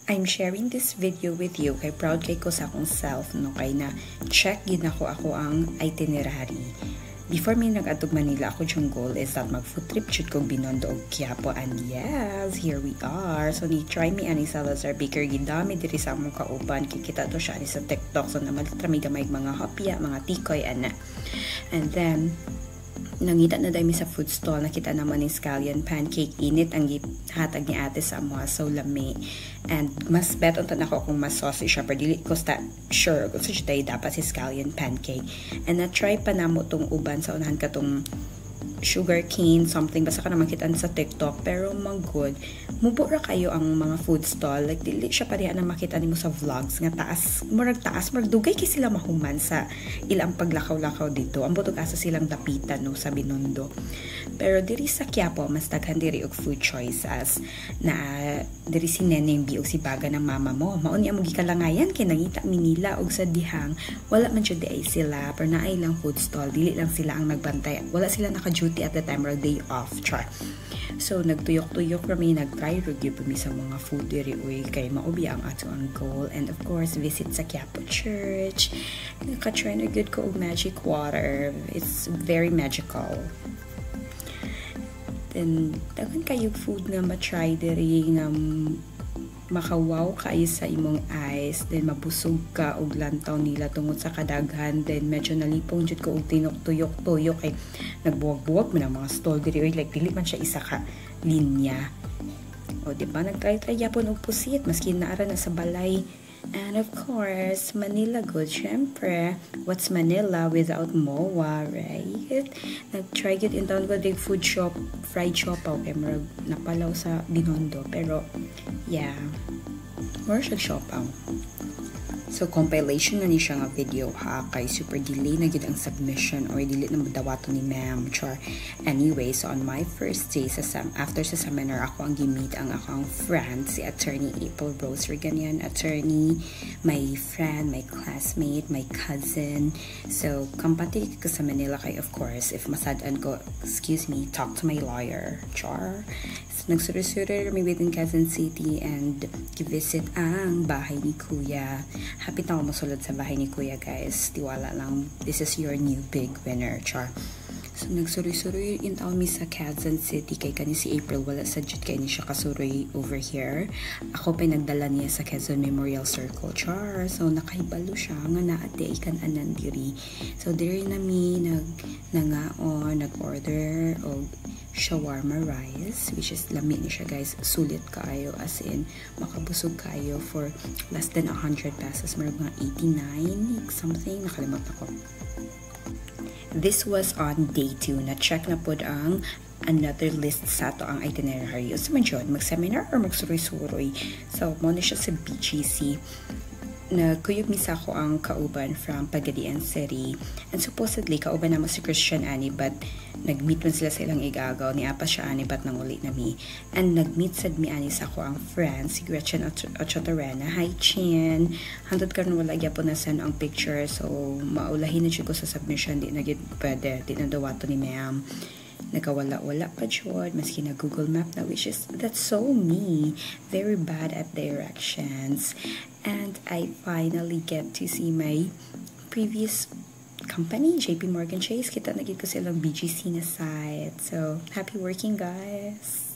I'm sharing this video with you kay proud kay ko sa akong self no kay na check gid ako ang itinerary. Before me nag-atog Manila, ako yung goal is that mag-food trip shoot kong Binondo og Quiapo, and yes, here we are. So ni try me ani Salazar Baker gidami diri sa among kauban, kikita to siya ani sa TikTok, so namalitra mi gamay mga hopya, mga tikoy ana. And then nangita na dahil sa food stall, nakita naman yung scallion pancake, init ang hatag ni ate sa mga, so lami. And mas bet unta nako kung mas saucy siya, pero dili ko sure kung sa siya dapat si scallion pancake. And na-try pa namo tong uban sa unahan ka tong sugar cane something, basta ka naman kitaan sa TikTok, pero good. Mubura kayo ang mga food stall, like dili siya pareha na makita nimo sa vlogs nga taas murag dugay kay sila mahuman sa ilang paglakaw-lakaw dito, ang butog asa silang dapitan no sa Binondo. Pero diri sa Quiapo mas daghan diri og food choices na diri si Neneng B og si Baga ng mama mo, mao ni mo gikalangayan kay nangita Manila og sa dihang wala man jud ay sila, pero naay lang food stall, dili lang sila ang nagbantay, wala sila naka-duty at the time or day off, char. So nagtuyok-tuyok kami, nag-try review pa mi sa mga food diri uy kay maubya ang ato ang goal, and of course visit sa Quiapo Church. Naka-try na good ko og magic water, it's very magical. Then daghan kayo food nga ma-try diri nga makawaw kayo sa imong eyes, then mabusog ka og lantaw nila tungod sa kadaghan, then medyo nalipong jud ko og tinok-tuyok-tuyok kay nagbuwag-buwag man ang mga stall diri, like dili man siya isa ka linya. O di ba nagtry-try yapon og pusit maski naara na sa balay. And of course, Manila good, syempre. What's Manila without MOA, right? Nag-try good in town good food shop, fried siopaw, kay marag napalaw sa Binondo. Pero, yeah, more siya siopaw. So, compilation na ni siya nga video ha, kay super delay na gid ang submission or delay na madawato ni ma'am, char. Anyway, so on my first day after sa seminar, ako ang gimit ang akong friend, si attorney April Rose Reganian, attorney, my friend, my classmate, my cousin. So, kampati ko sa Manila kay, of course, if masadan ko, excuse me, talk to my lawyer, char. So, nagsuri-suri kami within Quezon City and visit ang bahay ni Kuya. Happy na ako masulod sa bahay ni Kuya, guys. Tiwala lang. This is your new big winner, char. So, nagsuri-suri in town mi sa Quezon City kay kani si April. Wala sa jud kay ni siya kasuri over here. Ako pa nagdala niya sa Quezon Memorial Circle, char. So, nakaibalo siya nga naate ikan anan diri. So, diri na mi nag-order og shawarma rice, which is lami ni siya, guys. Sulit kayo, as in makabusog kayo for less than 100 pesos, marag mga 89 something, nakalimot ako. This was on day 2. Na-check na po ang another list sa to ang itinerary. O sa man mag-seminar or magsuroy-suroy. So, muna siya sa BGC. Nagkuyog misa ko ang kauban from Pagadian City, and supposedly kauban naman si Christian ani, but nag-meet man sila sa ilang igagaw ni apa siya ani, but nanguli na mi, and nag-meet sad mi ani sa ko ang friend si Gretchen Ochotorena. Hi Chin, handod karon wala gyapon na send ang picture, so maulahin na siya ko sa submission, di na gid pwede, di na dawato ni ma'am. Nagawala-wala pa jud maski na Google Map na, which is that's so me, very bad at directions. And I finally get to see my previous company, JP Morgan Chase. Kita na gid ko silang BGC na site. So, happy working, guys!